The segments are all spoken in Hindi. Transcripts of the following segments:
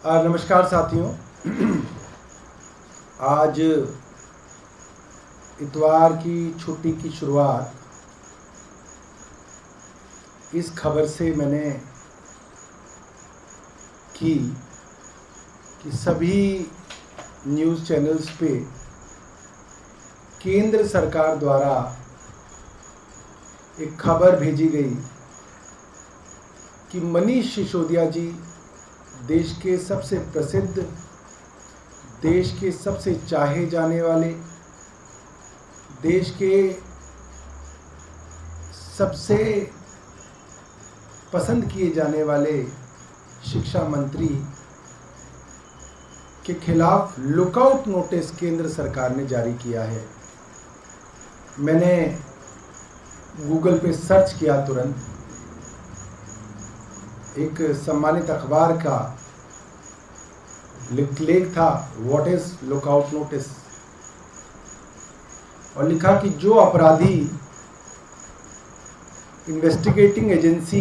नमस्कार साथियों। आज इतवार की छुट्टी की शुरुआत इस खबर से मैंने की कि सभी न्यूज़ चैनल्स पे केंद्र सरकार द्वारा एक खबर भेजी गई कि मनीष सिसोदिया जी देश के सबसे प्रसिद्ध, देश के सबसे चाहे जाने वाले, देश के सबसे पसंद किए जाने वाले शिक्षा मंत्री के खिलाफ लुकआउट नोटिस केंद्र सरकार ने जारी किया है। मैंने गूगल पे सर्च किया, तुरंत एक सम्मानित अखबार का लेख था, व्हाट इज लुकआउट नोटिस, और लिखा कि जो अपराधी इन्वेस्टिगेटिंग एजेंसी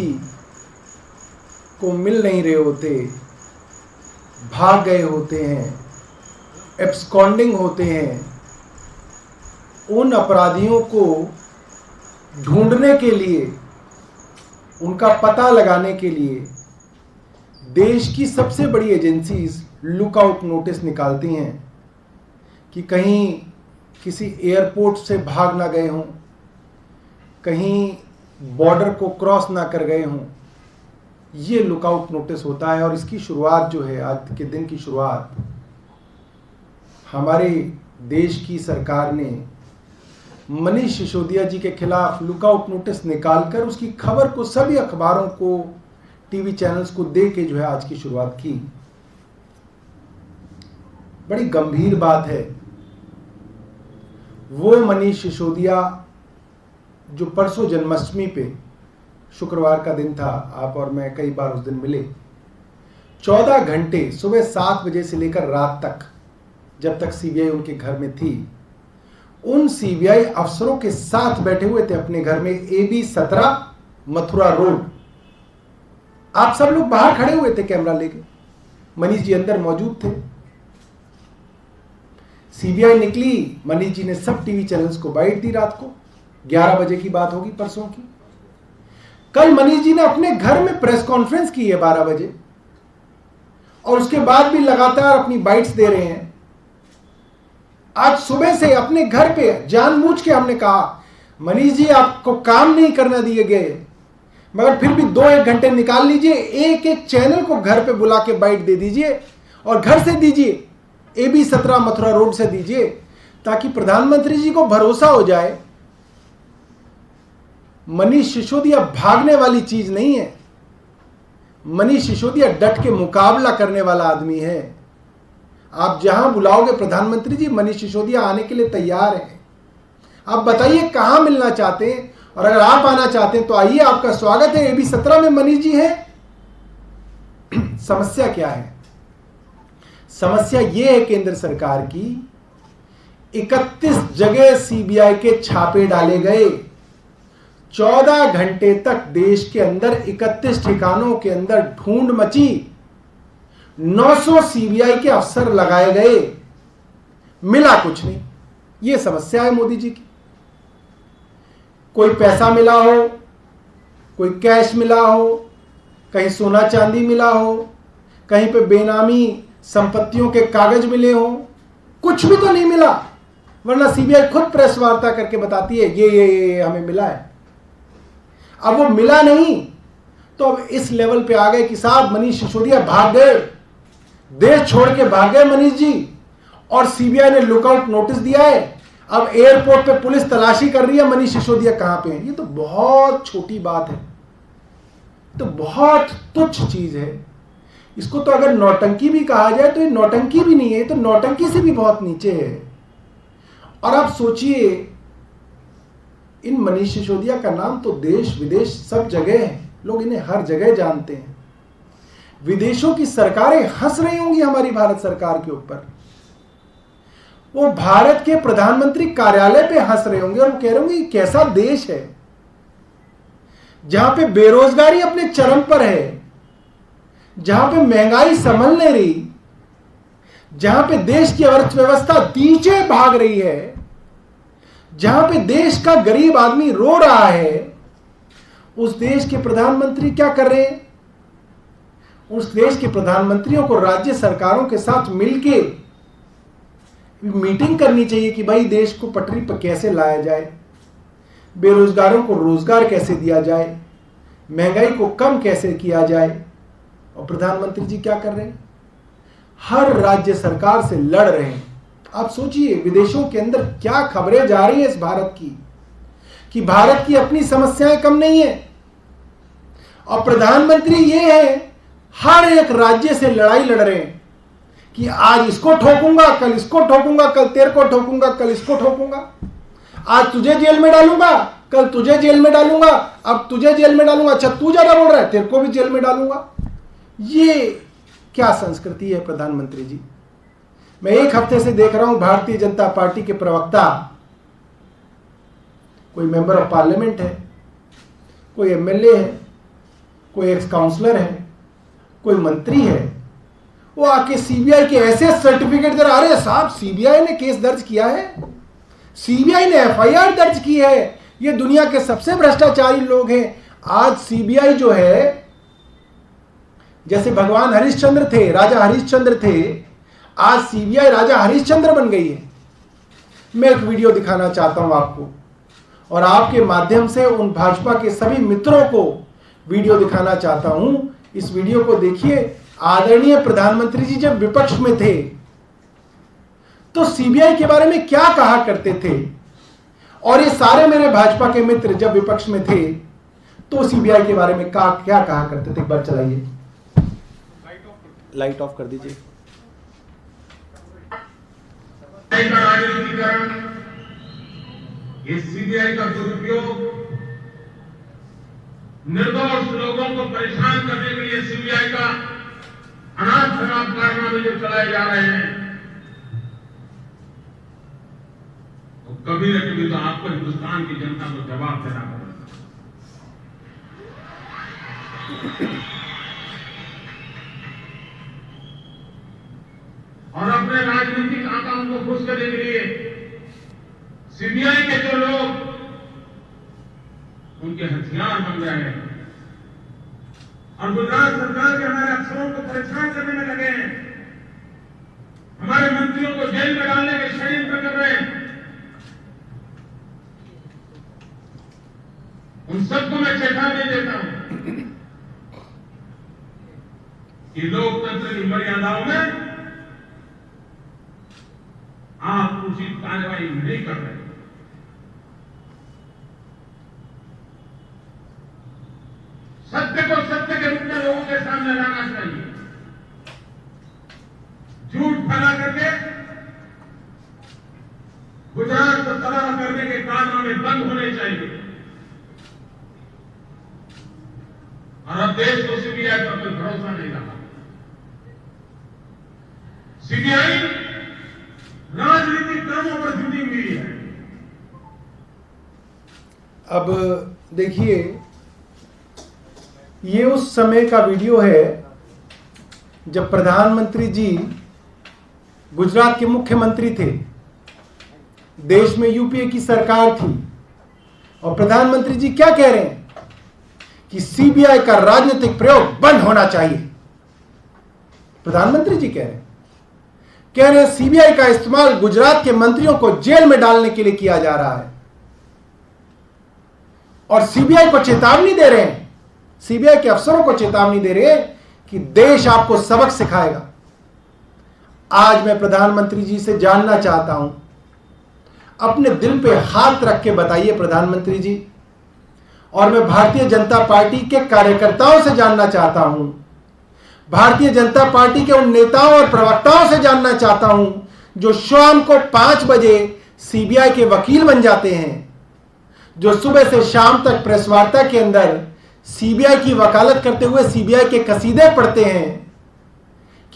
को मिल नहीं रहे होते, भाग गए होते हैं, एब्सकॉन्डिंग होते हैं, उन अपराधियों को ढूंढने के लिए, उनका पता लगाने के लिए देश की सबसे बड़ी एजेंसीज लुकआउट नोटिस निकालती हैं कि कहीं किसी एयरपोर्ट से भाग ना गए हों, कहीं बॉर्डर को क्रॉस ना कर गए हों। ये लुकआउट नोटिस होता है और इसकी शुरुआत जो है, आज के दिन की शुरुआत हमारे देश की सरकार ने मनीष सिसोदिया जी के खिलाफ लुकआउट नोटिस निकालकर उसकी खबर को सभी अखबारों को, टीवी चैनल्स को दे के जो है आज की शुरुआत की। बड़ी गंभीर बात है। वो मनीष सिसोदिया जो परसों जन्माष्टमी पे, शुक्रवार का दिन था, आप और मैं कई बार उस दिन मिले, 14 घंटे सुबह 7 बजे से लेकर रात तक, जब तक सीबीआई उनके घर में थी, उन सीबीआई अफसरों के साथ बैठे हुए थे अपने घर में, AB 17 मथुरा रोड। आप सब लोग बाहर खड़े हुए थे कैमरा लेके, मनीष जी अंदर मौजूद थे। सीबीआई निकली, मनीष जी ने सब टीवी चैनल्स को बाइट दी। रात को 11 बजे की बात होगी, परसों की। कल मनीष जी ने अपने घर में प्रेस कॉन्फ्रेंस की है 12 बजे, और उसके बाद भी लगातार अपनी बाइट्स दे रहे हैं। आज सुबह से अपने घर पे जानबूझ के हमने कहा, मनीष जी आपको काम नहीं करना दिए गए, मगर फिर भी 2-1 घंटे निकाल लीजिए, एक एक चैनल को घर पे बुला के बाइट दे दीजिए, और घर से दीजिए, AB 17 मथुरा रोड से दीजिए, ताकि प्रधानमंत्री जी को भरोसा हो जाए मनीष सिसोदिया भागने वाली चीज नहीं है। मनीष सिसोदिया डट के मुकाबला करने वाला आदमी है। आप जहां बुलाओगे प्रधानमंत्री जी, मनीष सिसोदिया आने के लिए तैयार हैं। आप बताइए कहां मिलना चाहते हैं, और अगर आप आना चाहते हैं तो आइए, आपका स्वागत है। AB 17 में मनीष जी हैं। समस्या क्या है? समस्या यह है केंद्र सरकार की, 31 जगह सीबीआई के छापे डाले गए। 14 घंटे तक देश के अंदर 31 ठिकानों के अंदर ढूंढ मची। 900 सीबीआई के अफसर लगाए गए, मिला कुछ नहीं। यह समस्या है मोदी जी की। कोई पैसा मिला हो, कोई कैश मिला हो, कहीं सोना चांदी मिला हो, कहीं पे बेनामी संपत्तियों के कागज मिले हो, कुछ भी तो नहीं मिला। वरना सीबीआई खुद प्रेस वार्ता करके बताती है ये हमें मिला है। अब वो मिला नहीं, तो अब इस लेवल पे आ गए कि साहब मनीष सिसोदिया भाग गए, देश छोड़ के भाग गए मनीष जी, और सीबीआई ने लुकआउट नोटिस दिया है। अब एयरपोर्ट पे पुलिस तलाशी कर रही है मनीष सिसोदिया कहां पे है। ये तो बहुत छोटी बात है, तो बहुत तुच्छ चीज है। इसको तो अगर नौटंकी भी कहा जाए तो ये नौटंकी भी नहीं है, तो नौटंकी से भी बहुत नीचे है। और आप सोचिए, इन मनीष सिसोदिया का नाम तो देश विदेश सब जगह है, लोग इन्हें हर जगह जानते हैं। विदेशों की सरकारें हंस रही होंगी हमारी भारत सरकार के ऊपर। वो भारत के प्रधानमंत्री कार्यालय पे हंस रहे होंगे और वो कह रहे होंगे कैसा देश है जहां पे बेरोजगारी अपने चरम पर है, जहां पे महंगाई संभल नहीं रही, जहां पे देश की अर्थव्यवस्था नीचे भाग रही है, जहां पे देश का गरीब आदमी रो रहा है, उस देश के प्रधानमंत्री क्या कर रहे हैं? उस देश के प्रधानमंत्रियों को राज्य सरकारों के साथ मिलके मीटिंग करनी चाहिए कि भाई देश को पटरी पर कैसे लाया जाए, बेरोजगारों को रोजगार कैसे दिया जाए, महंगाई को कम कैसे किया जाए। और प्रधानमंत्री जी क्या कर रहे हैं? हर राज्य सरकार से लड़ रहे हैं। आप सोचिए विदेशों के अंदर क्या खबरें जा रही है इस भारत की, कि भारत की अपनी समस्याएं कम नहीं है, और प्रधानमंत्री ये है हर एक राज्य से लड़ाई लड़ रहे हैं कि आज इसको ठोकूंगा, कल इसको ठोकूंगा, कल तेरे को ठोकूंगा, कल इसको ठोकूंगा, आज तुझे जेल में डालूंगा, कल तुझे जेल में डालूंगा, अब तुझे जेल में डालूंगा, अच्छा तू ज्यादा बोल रहा है तेरे को भी जेल में डालूंगा। ये क्या संस्कृति है प्रधानमंत्री जी? मैं एक हफ्ते से देख रहा हूं भारतीय जनता पार्टी के प्रवक्ता, कोई मेंबर ऑफ पार्लियामेंट है, कोई एमएलए है, कोई एक्स काउंसलर है, कोई मंत्री है, वो आके सीबीआई के ऐसे सर्टिफिकेट दे रहा, अरे साहब सीबीआई ने केस दर्ज किया है, सीबीआई ने एफआईआर दर्ज की है, ये दुनिया के सबसे भ्रष्टाचारी लोग हैं। आज सीबीआई जो है, जैसे भगवान हरिश्चंद्र थे, राजा हरिश्चंद्र थे, आज सीबीआई राजा हरिश्चंद्र बन गई है। मैं एक वीडियो दिखाना चाहता हूं आपको, और आपके माध्यम से उन भाजपा के सभी मित्रों को वीडियो दिखाना चाहता हूं। इस वीडियो को देखिए। आदरणीय प्रधानमंत्री जी जब विपक्ष में थे तो सीबीआई के बारे में क्या कहा करते थे, और ये सारे मेरे भाजपा के मित्र जब विपक्ष में थे तो सीबीआई के बारे में क्या कहा करते थे। एक बार चलाइए, लाइट ऑफ कर दीजिए। राजनीतिकरण, ये सीबीआई का दुरुपयोग, निर्दोष लोगों को परेशान करने के लिए सीबीआई का अनाथ शराब कारनामे जो चलाए जा रहे हैं, तो कभी न कभी तो आपको हिंदुस्तान की जनता को जवाब देना पड़ेगा। और अपने राजनीतिक आकाओं को खुश करने के लिए सीबीआई के जो लोग उनके हथियार बन रहे हैं, और गुजरात सरकार के हमारे अफसरों को परेशान करने में लगे हैं, हमारे मंत्रियों को जेल में डालने के षड्यंत्र कर रहे हैं, उन सबको मैं चेतावनी देता हूं कि लोकतंत्र की मर्यादाओं में आप उचित कार्रवाई नहीं कर रहे। सत्य को सत्य के रूप में लोगों के सामने लाना चाहिए। झूठ फैला करके गुजरात को तबाह करने के कारनामे बंद होने चाहिए, और अब देश को सीबीआई पर कोई भरोसा नहीं रहा। सीबीआई राजनीतिक कामों पर जुटी हुई है। अब देखिए, ये उस समय का वीडियो है जब प्रधानमंत्री जी गुजरात के मुख्यमंत्री थे, देश में यूपीए की सरकार थी, और प्रधानमंत्री जी क्या कह रहे हैं कि सीबीआई का राजनीतिक प्रयोग बंद होना चाहिए। प्रधानमंत्री जी कह रहे हैं सीबीआई का इस्तेमाल गुजरात के मंत्रियों को जेल में डालने के लिए किया जा रहा है, और सीबीआई को चेतावनी दे रहे हैं, सीबीआई के अफसरों को चेतावनी दे रहे हैं कि देश आपको सबक सिखाएगा। आज मैं प्रधानमंत्री जी से जानना चाहता हूं, अपने दिल पे हाथ रख के बताइए प्रधानमंत्री जी, और मैं भारतीय जनता पार्टी के कार्यकर्ताओं से जानना चाहता हूं, भारतीय जनता पार्टी के उन नेताओं और प्रवक्ताओं से जानना चाहता हूं जो शाम को 5 बजे सीबीआई के वकील बन जाते हैं, जो सुबह से शाम तक प्रेस वार्ता के अंदर सीबीआई की वकालत करते हुए सीबीआई के कसीदे पढ़ते हैं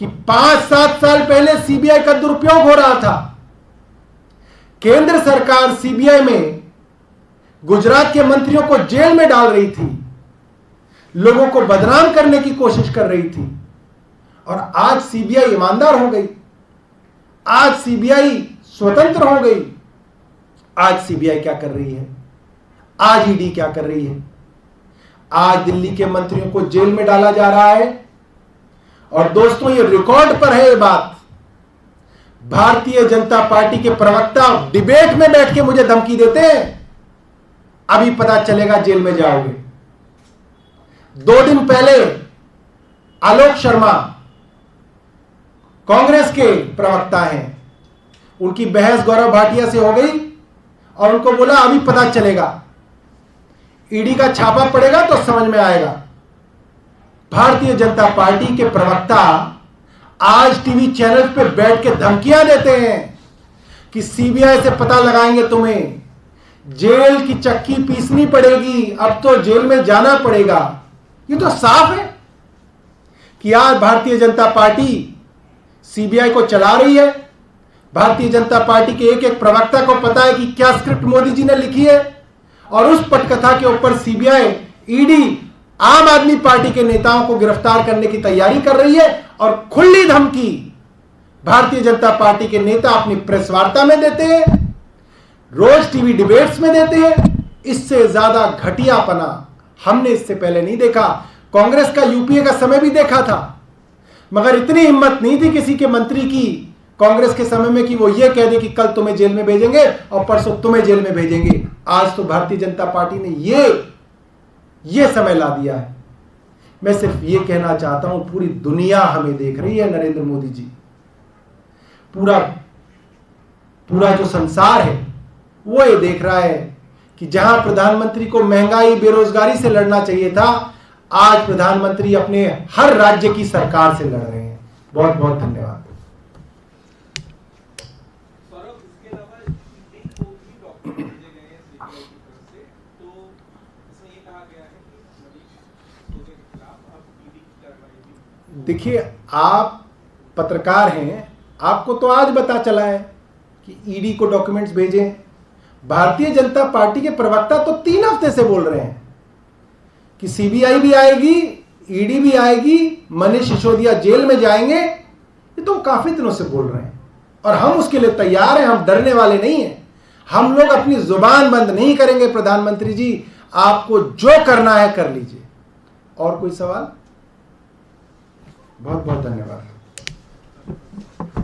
कि 5-7 साल पहले सीबीआई का दुरुपयोग हो रहा था। केंद्र सरकार सीबीआई में गुजरात के मंत्रियों को जेल में डाल रही थी, लोगों को बदनाम करने की कोशिश कर रही थी। और आज सीबीआई ईमानदार हो गई, आज सीबीआई स्वतंत्र हो गई। आज सीबीआई क्या कर रही है, आज ईडी क्या कर रही है? आज दिल्ली के मंत्रियों को जेल में डाला जा रहा है। और दोस्तों, ये रिकॉर्ड पर है ये बात। भारतीय जनता पार्टी के प्रवक्ता डिबेट में बैठ के मुझे धमकी देते हैं, अभी पता चलेगा जेल में जाओगे। 2 दिन पहले आलोक शर्मा कांग्रेस के प्रवक्ता हैं, उनकी बहस गौरव भाटिया से हो गई और उनको बोला अभी पता चलेगा, ईडी का छापा पड़ेगा तो समझ में आएगा। भारतीय जनता पार्टी के प्रवक्ता आज टीवी चैनल पे बैठ के धमकियां देते हैं कि सीबीआई से पता लगाएंगे तुम्हें, जेल की चक्की पीसनी पड़ेगी, अब तो जेल में जाना पड़ेगा। ये तो साफ है कि आज भारतीय जनता पार्टी सीबीआई को चला रही है। भारतीय जनता पार्टी के एक एक प्रवक्ता को पता है कि क्या स्क्रिप्ट मोदी जी ने लिखी है, और उस पटकथा के ऊपर सीबीआई, ईडी आम आदमी पार्टी के नेताओं को गिरफ्तार करने की तैयारी कर रही है। और खुली धमकी भारतीय जनता पार्टी के नेता अपनी प्रेस वार्ता में देते हैं, रोज टीवी डिबेट्स में देते हैं। इससे ज्यादा घटियापना हमने इससे पहले नहीं देखा। कांग्रेस का यूपीए का समय भी देखा था, मगर इतनी हिम्मत नहीं थी किसी के मंत्री की कांग्रेस के समय में कि वो ये कह दे कि कल तुम्हें जेल में भेजेंगे और परसों तुम्हें जेल में भेजेंगे। आज तो भारतीय जनता पार्टी ने ये समय ला दिया है। मैं सिर्फ ये कहना चाहता हूं, पूरी दुनिया हमें देख रही है, नरेंद्र मोदी जी, पूरा जो संसार है वो ये देख रहा है कि जहां प्रधानमंत्री को महंगाई, बेरोजगारी से लड़ना चाहिए था, आज प्रधानमंत्री अपने हर राज्य की सरकार से लड़ रहे हैं। बहुत बहुत धन्यवाद। देखिए, आप पत्रकार हैं, आपको तो आज पता चला है कि ईडी को डॉक्यूमेंट्स भेजें। भारतीय जनता पार्टी के प्रवक्ता तो 3 हफ्ते से बोल रहे हैं कि सीबीआई भी आएगी, ईडी भी आएगी, मनीष सिसोदिया जेल में जाएंगे। ये तो काफी दिनों से बोल रहे हैं और हम उसके लिए तैयार हैं, हम डरने वाले नहीं हैं। हम लोग अपनी जुबान बंद नहीं करेंगे। प्रधानमंत्री जी, आपको जो करना है कर लीजिए। और कोई सवाल? बहुत बहुत धन्यवाद।